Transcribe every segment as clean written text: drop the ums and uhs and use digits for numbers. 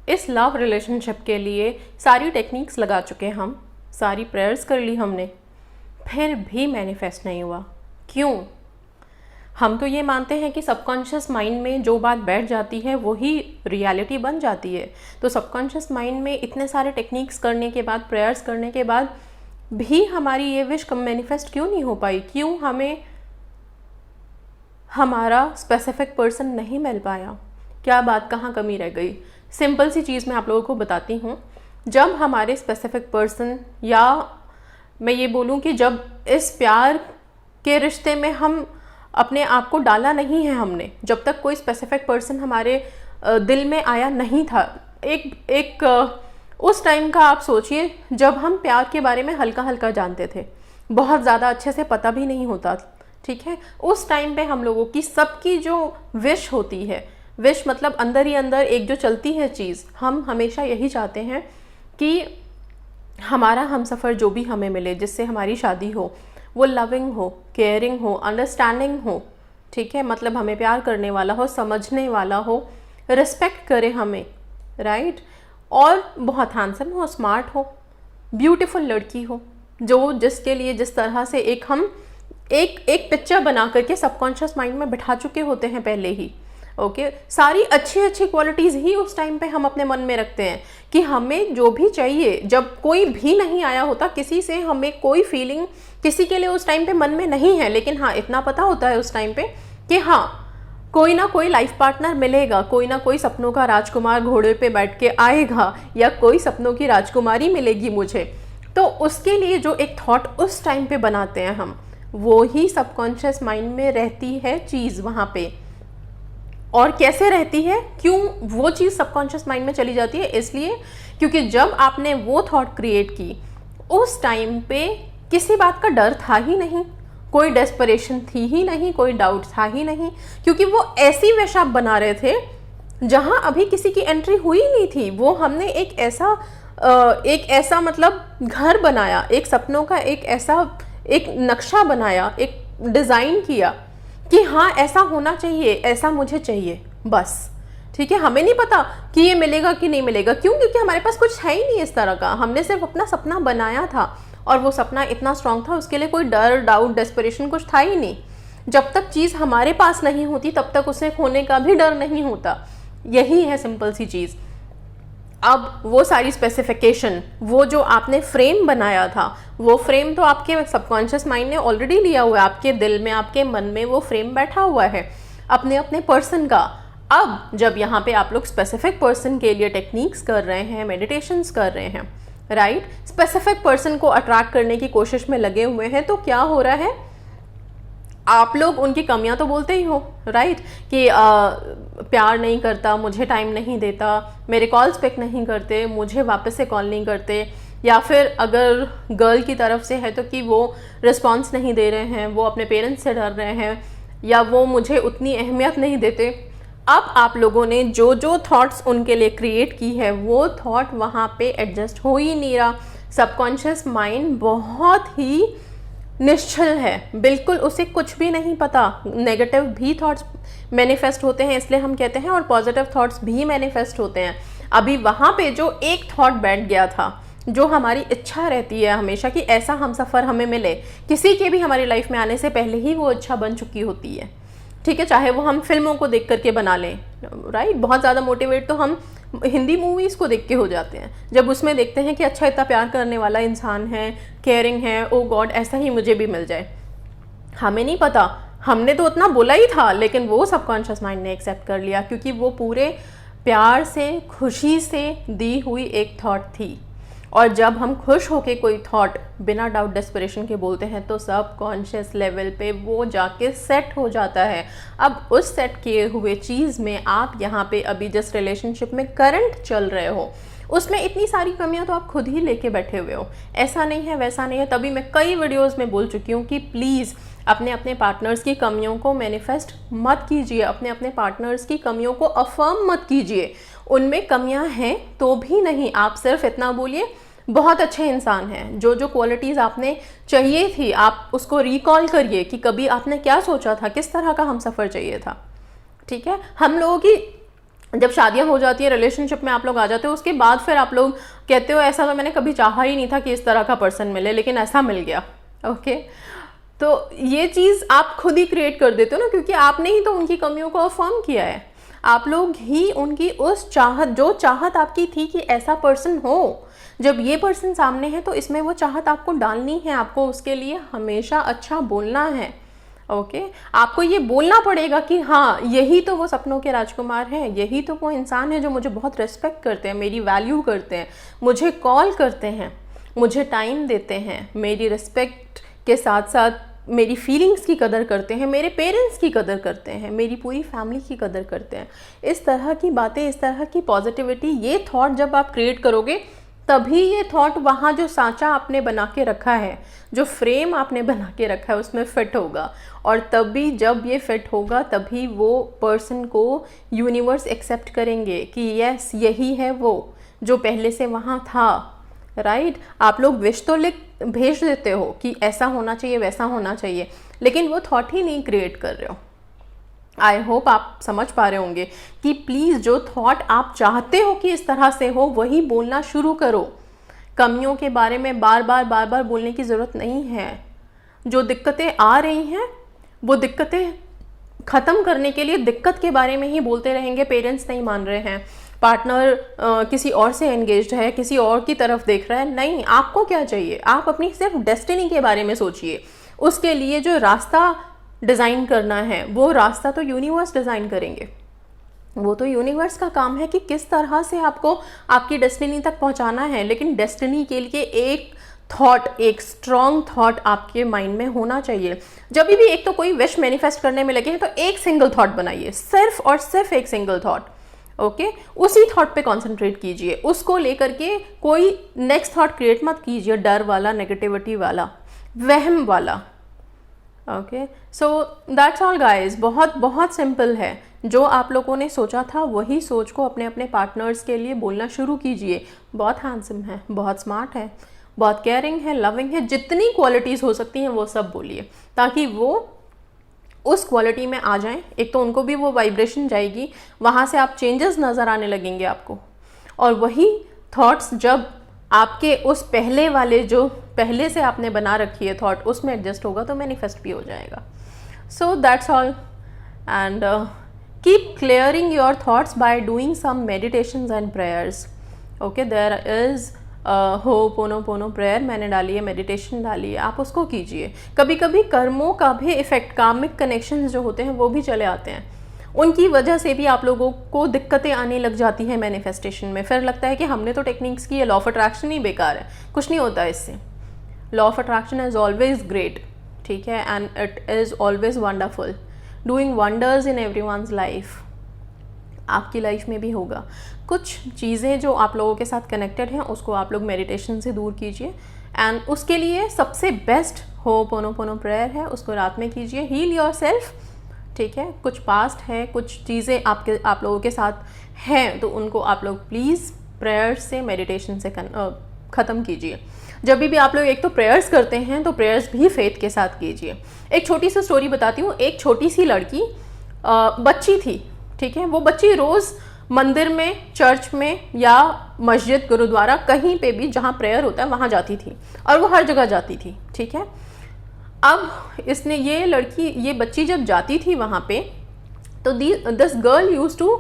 इस love relationship के लिए सारी टेक्निक्स लगा चुके हैं हम, सारी प्रेयर्स कर ली हमने, फिर भी मैनिफेस्ट नहीं हुआ। क्यों? हम तो ये मानते हैं कि सबकॉन्शियस माइंड में जो बात बैठ जाती है वही रियलिटी बन जाती है। तो सबकॉन्शियस माइंड में इतने सारे टेक्निक्स करने के बाद, प्रेयर्स करने के बाद भी हमारी ये विश मैनिफेस्ट क्यों नहीं हो पाई? क्यों हमें हमारा स्पेसिफिक पर्सन नहीं मिल पाया? क्या बात, कहाँ कमी रह गई? सिंपल सी चीज़ मैं आप लोगों को बताती हूँ। जब हमारे स्पेसिफिक पर्सन, या मैं ये बोलूँ कि जब इस प्यार के रिश्ते में हम अपने आप को डाला नहीं है हमने, जब तक कोई स्पेसिफिक पर्सन हमारे दिल में आया नहीं था, एक उस टाइम का आप सोचिए जब हम प्यार के बारे में हल्का हल्का जानते थे, बहुत ज़्यादा अच्छे से पता भी नहीं होता, ठीक है। उस टाइम पे हम लोगों की सबकी जो विश होती है, विश मतलब अंदर ही अंदर एक जो चलती है चीज़, हम हमेशा यही चाहते हैं कि हमारा हमसफ़र जो भी हमें मिले, जिससे हमारी शादी हो, वो लविंग हो, केयरिंग हो, अंडरस्टैंडिंग हो, ठीक है, मतलब हमें प्यार करने वाला हो, समझने वाला हो, रिस्पेक्ट करे हमें, राइट, और बहुत हैंडसम हो, स्मार्ट हो, ब्यूटीफुल लड़की हो, जो जिसके लिए जिस तरह से हम एक पिक्चर बना करके सबकॉन्शियस माइंड में बिठा चुके होते हैं पहले ही। ओके, सारी अच्छी अच्छी क्वालिटीज़ ही उस टाइम पे हम अपने मन में रखते हैं कि हमें जो भी चाहिए। जब कोई भी नहीं आया होता, किसी से हमें कोई फीलिंग किसी के लिए उस टाइम पे मन में नहीं है, लेकिन हाँ इतना पता होता है उस टाइम पे कि हाँ कोई ना कोई लाइफ पार्टनर मिलेगा, कोई ना कोई सपनों का राजकुमार घोड़े पे बैठ के आएगा, या कोई सपनों की राजकुमारी मिलेगी मुझे। तो उसके लिए जो एक थॉट उस टाइम पे बनाते हैं हम, वो ही सबकॉन्शियस माइंड में रहती है चीज़ वहाँ पे। और कैसे रहती है, क्यों वो चीज़ सबकॉन्शियस माइंड में चली जाती है? इसलिए क्योंकि जब आपने वो थॉट क्रिएट की, उस टाइम पे किसी बात का डर था ही नहीं, कोई डेस्परेशन थी ही नहीं, कोई डाउट था ही नहीं, क्योंकि वो ऐसी विश आप बना रहे थे जहां अभी किसी की एंट्री हुई नहीं थी। वो हमने एक ऐसा मतलब घर बनाया, एक सपनों का एक नक्शा बनाया, एक डिज़ाइन किया कि हाँ ऐसा होना चाहिए, ऐसा मुझे चाहिए, बस, ठीक है। हमें नहीं पता कि ये मिलेगा कि नहीं मिलेगा, क्यों? क्योंकि हमारे पास कुछ है ही नहीं इस तरह का। हमने सिर्फ अपना सपना बनाया था, और वो सपना इतना स्ट्रांग था, उसके लिए कोई डर, डाउट, डेस्परेशन कुछ था ही नहीं। जब तक चीज़ हमारे पास नहीं होती तब तक उसे खोने का भी डर नहीं होता। यही है सिंपल सी चीज़। अब वो सारी स्पेसिफिकेशन, वो जो आपने फ्रेम बनाया था, वो फ्रेम तो आपके सबकॉन्शियस माइंड ने ऑलरेडी लिया हुआ है, आपके दिल में, आपके मन में वो फ्रेम बैठा हुआ है अपने अपने पर्सन का। अब जब यहाँ पे आप लोग स्पेसिफिक पर्सन के लिए टेक्निक्स कर रहे हैं, मेडिटेशंस कर रहे हैं, राइट, स्पेसिफिक पर्सन को अट्रैक्ट करने की कोशिश में लगे हुए हैं, तो क्या हो रहा है? आप लोग उनकी कमियां तो बोलते ही हो, राइट, कि प्यार नहीं करता, मुझे टाइम नहीं देता, मेरे कॉल्स पिक नहीं करते, मुझे वापस से कॉल नहीं करते, या फिर अगर गर्ल की तरफ से है तो कि वो रिस्पॉन्स नहीं दे रहे हैं, वो अपने पेरेंट्स से डर रहे हैं, या वो मुझे उतनी अहमियत नहीं देते। अब आप लोगों ने जो जो थॉट्स उनके लिए क्रिएट की है, वो थॉट वहाँ पे एडजस्ट हो ही नहीं रहा। सबकॉन्शियस माइंड बहुत ही निश्चल है, बिल्कुल उसे कुछ भी नहीं पता। नेगेटिव भी थॉट्स मैनिफेस्ट होते हैं, इसलिए हम कहते हैं, और पॉजिटिव थॉट्स भी मैनिफेस्ट होते हैं। अभी वहाँ पे जो एक थॉट बैठ गया था, जो हमारी इच्छा रहती है हमेशा कि ऐसा हमसफ़र हमें मिले, किसी के भी हमारी लाइफ में आने से पहले ही वो इच्छा बन चुकी होती है, ठीक है, चाहे वो हम फिल्मों को देख करके बना लें, राइट। बहुत ज़्यादा मोटिवेट तो हम हिंदी मूवीज़ को देख के हो जाते हैं, जब उसमें देखते हैं कि अच्छा इतना प्यार करने वाला इंसान है, केयरिंग है, ओ गॉड ऐसा ही मुझे भी मिल जाए। हमें नहीं पता, हमने तो उतना बोला ही था, लेकिन वो सबकॉन्शियस माइंड ने एक्सेप्ट कर लिया, क्योंकि वो पूरे प्यार से, खुशी से दी हुई एक थॉट थी। और जब हम खुश होके कोई थॉट बिना डाउट डेस्परेशन के बोलते हैं, तो सब कॉन्शियस लेवल पे वो जाके सेट हो जाता है। अब उस सेट किए हुए चीज़ में आप यहाँ पे अभी जिस रिलेशनशिप में करंट चल रहे हो, उसमें इतनी सारी कमियां तो आप खुद ही लेके बैठे हुए हो। ऐसा नहीं है, वैसा नहीं है। तभी मैं कई वीडियोज़ में बोल चुकी हूँ कि प्लीज़ अपने अपने पार्टनर्स की कमियों को मैनिफेस्ट मत कीजिए, अपने अपने पार्टनर्स की कमियों को अफर्म मत कीजिए। उनमें कमियां हैं तो भी नहीं, आप सिर्फ इतना बोलिए बहुत अच्छे इंसान हैं। जो जो क्वालिटीज़ आपने चाहिए थी, आप उसको रिकॉल करिए कि कभी आपने क्या सोचा था, किस तरह का हमसफ़र चाहिए था, ठीक है। हम लोगों की जब शादियां हो जाती है, रिलेशनशिप में आप लोग आ जाते हो, उसके बाद फिर आप लोग कहते हो ऐसा तो मैंने कभी चाहा ही नहीं था कि इस तरह का पर्सन मिले, लेकिन ऐसा मिल गया। ओके, तो ये चीज़ आप खुद ही क्रिएट कर देते हो ना, क्योंकि आपने ही तो उनकी कमियों को अफर्म किया है। आप लोग ही उनकी उस चाहत, जो चाहत आपकी थी कि ऐसा पर्सन हो, जब ये पर्सन सामने है तो इसमें वो चाहत आपको डालनी है, आपको उसके लिए हमेशा अच्छा बोलना है। ओके, आपको ये बोलना पड़ेगा कि हाँ यही तो वो सपनों के राजकुमार हैं, यही तो वो इंसान है जो मुझे बहुत रिस्पेक्ट करते हैं, मेरी वैल्यू करते हैं, मुझे कॉल करते हैं, मुझे टाइम देते हैं, मेरी रिस्पेक्ट के साथ साथ मेरी फीलिंग्स की कदर करते हैं, मेरे पेरेंट्स की कदर करते हैं, मेरी पूरी फैमिली की कदर करते हैं। इस तरह की बातें, इस तरह की पॉजिटिविटी, ये थॉट जब आप क्रिएट करोगे तभी ये थॉट वहाँ जो सांचा आपने बना के रखा है, जो फ्रेम आपने बना के रखा है उसमें फिट होगा। और तभी जब ये फिट होगा तभी वो पर्सन को यूनिवर्स एक्सेप्ट करेंगे कि यस यही है वो जो पहले से वहाँ था। राइट, आप लोग विश तो भेज देते हो कि ऐसा होना चाहिए, वैसा होना चाहिए, लेकिन वो थॉट ही नहीं क्रिएट कर रहे हो। आई होप आप समझ पा रहे होंगे कि प्लीज़ जो थॉट आप चाहते हो कि इस तरह से हो वही बोलना शुरू करो। कमियों के बारे में बार बार बोलने की ज़रूरत नहीं है। जो दिक्कतें आ रही हैं वो दिक्कतें ख़त्म करने के लिए दिक्कत के बारे में ही बोलते रहेंगे। पेरेंट्स नहीं मान रहे हैं, पार्टनर किसी और से एंगेज्ड है, किसी और की तरफ देख रहा है, नहीं, आपको क्या चाहिए? आप अपनी सिर्फ डेस्टिनी के बारे में सोचिए। उसके लिए जो रास्ता डिज़ाइन करना है वो रास्ता तो यूनिवर्स डिज़ाइन करेंगे। वो तो यूनिवर्स का काम है कि किस तरह से आपको आपकी डेस्टिनी तक पहुंचाना है। लेकिन डेस्टिनी के लिए एक थॉट, एक स्ट्रॉन्ग थॉट आपके माइंड में होना चाहिए। जब भी एक तो कोई विश मैनिफेस्ट करने में लगे हैं तो एक सिंगल थॉट बनाइए, सिर्फ और सिर्फ एक सिंगल थॉट। ओके, उसी थॉट पे कंसंट्रेट कीजिए, उसको लेकर के कोई नेक्स्ट थॉट क्रिएट मत कीजिए, डर वाला, नेगेटिविटी वाला, वहम वाला। Okay, so that's all guys. बहुत बहुत सिंपल है। जो आप लोगों ने सोचा था वही सोच को अपने अपने पार्टनर्स के लिए बोलना शुरू कीजिए। बहुत हैंडसम है, बहुत स्मार्ट है, बहुत केयरिंग है, लविंग है, जितनी क्वालिटीज़ हो सकती हैं वो सब बोलिए, ताकि वो उस क्वालिटी में आ जाएं। एक तो उनको भी वो वाइब्रेशन जाएगी, वहाँ से आप चेंजेस नज़र आने लगेंगे आपको, और वही थॉट्स जब आपके उस पहले वाले, जो पहले से आपने बना रखी है थॉट, उसमें एडजस्ट होगा तो मैनिफेस्ट भी हो जाएगा। So that's all, and keep clearing your thoughts by doing some meditations and prayers. Okay, there is ho'oponopono prayer मैंने डाली है, मेडिटेशन डाली है, आप उसको कीजिए। कभी कभी कर्मों का भी इफेक्ट, कार्मिक कनेक्शंस जो होते हैं वो भी चले आते हैं, उनकी वजह से भी आप लोगों को दिक्कतें आने लग जाती हैं मैनिफेस्टेशन में। फिर लगता है कि हमने तो टेक्निक्स की है, लॉ ऑफ अट्रैक्शन ही बेकार है, कुछ नहीं होता इससे। Law of attraction is always great, ठीक है, and it is always wonderful, doing wonders in everyone's life. आपकी लाइफ में भी होगा। कुछ चीज़ें जो आप लोगों के साथ कनेक्टेड हैं उसको आप लोग मेडिटेशन से दूर कीजिए, एंड उसके लिए सबसे बेस्ट होपोनोपोनो प्रेयर है, उसको रात में कीजिए। हील योर सेल्फ, ठीक है। कुछ पास्ट है, कुछ चीज़ें आप लोगों के साथ हैं, तो उनको आप लोग प्लीज़ प्रेयर से, मेडिटेशन से ख़त्म कीजिए। जब भी आप लोग एक तो प्रेयर्स करते हैं तो प्रेयर्स भी फेथ के साथ कीजिए। एक छोटी सी स्टोरी बताती हूँ। एक छोटी सी लड़की बच्ची थी, ठीक है। वो बच्ची रोज़ मंदिर में, चर्च में या मस्जिद, गुरुद्वारा, कहीं पे भी जहाँ प्रेयर होता है वहाँ जाती थी, और वो हर जगह जाती थी, ठीक है। अब इसने, ये बच्ची जब जाती थी वहाँ पे, तो दिस गर्ल यूज टू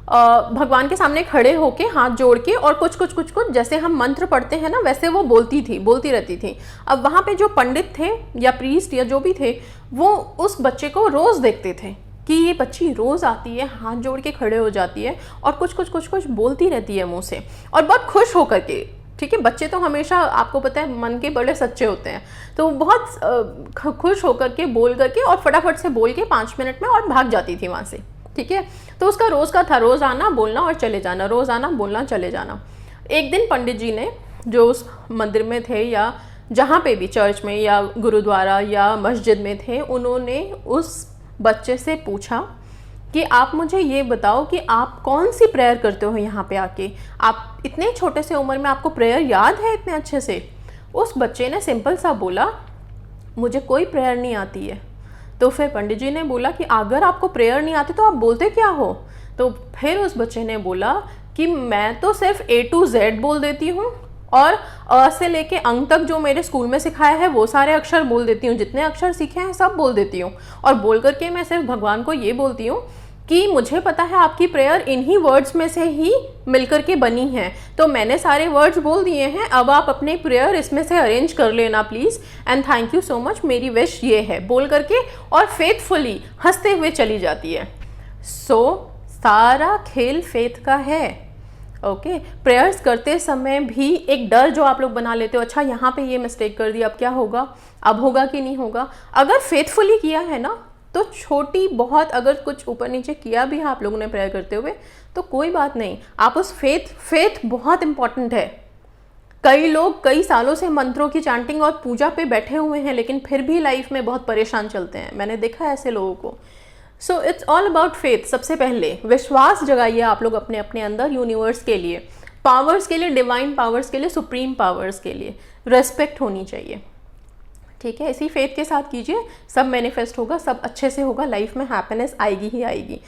भगवान के सामने खड़े होके हाथ जोड़ के और कुछ जैसे हम मंत्र पढ़ते हैं ना, वैसे वो बोलती रहती थी। अब वहाँ पे जो पंडित थे या प्रीस्ट या जो भी थे, वो उस बच्चे को रोज़ देखते थे कि ये बच्ची रोज़ आती है, हाथ जोड़ के खड़े हो जाती है और कुछ बोलती रहती है मुँह से, और बहुत खुश होकर के, ठीक है। बच्चे तो हमेशा, आपको पता है, मन के बड़े सच्चे होते हैं, तो बहुत खुश होकर के, बोल करके और फटाफट से बोल के 5 मिनट में और भाग जाती थी वहाँ से, ठीक है। तो उसका रोज़ का था, रोज़ आना, बोलना और चले जाना, रोज़ आना, बोलना, चले जाना। एक दिन पंडित जी ने, जो उस मंदिर में थे या जहाँ पे भी, चर्च में या गुरुद्वारा या मस्जिद में थे, उन्होंने उस बच्चे से पूछा कि आप मुझे ये बताओ कि आप कौन सी प्रेयर करते हो यहाँ पे आके, आप इतने छोटे से उम्र में आपको प्रेयर याद है इतने अच्छे से। उस बच्चे ने सिंपल सा बोला, मुझे कोई प्रेयर नहीं आती है। तो फिर पंडित जी ने बोला कि अगर आपको प्रेयर नहीं आती तो आप बोलते क्या हो? तो फिर उस बच्चे ने बोला कि मैं तो सिर्फ A to Z बोल देती हूँ और अ से लेके अंक तक जो मेरे स्कूल में सिखाया है वो सारे अक्षर बोल देती हूँ, जितने अक्षर सीखे हैं सब बोल देती हूँ, और बोल करके मैं सिर्फ भगवान को ये बोलती हूँ कि मुझे पता है आपकी प्रेयर इन्हीं वर्ड्स में से ही मिलकर के बनी है, तो मैंने सारे वर्ड्स बोल दिए हैं, अब आप अपने प्रेयर इसमें से अरेंज कर लेना please, and thank you so much, मेरी विश ये है, बोल करके और फेथफुली हंसते हुए चली जाती है। सारा खेल फेथ का है। ओके, प्रेयर्स करते समय भी एक डर जो आप लोग बना लेते हो, अच्छा यहाँ पे ये मिस्टेक कर दी, अब क्या होगा, अब होगा कि नहीं होगा। अगर फेथफुली किया है ना तो छोटी बहुत अगर कुछ ऊपर नीचे किया भी है आप लोगों ने प्रेयर करते हुए तो कोई बात नहीं, आप उस फेथ बहुत इंपॉर्टेंट है। कई लोग कई सालों से मंत्रों की चैंटिंग और पूजा पे बैठे हुए हैं लेकिन फिर भी लाइफ में बहुत परेशान चलते हैं, मैंने देखा है ऐसे लोगों को। So it's all about faith. सबसे पहले विश्वास जगाइए आप लोग अपने अपने अंदर, यूनिवर्स के लिए, पावर्स के लिए, डिवाइन पावर्स के लिए, सुप्रीम पावर्स के लिए रेस्पेक्ट होनी चाहिए। ठीक है, इसी फेथ के साथ कीजिए, सब मैनिफेस्ट होगा, सब अच्छे से होगा, लाइफ में हैप्पीनेस आएगी ही आएगी।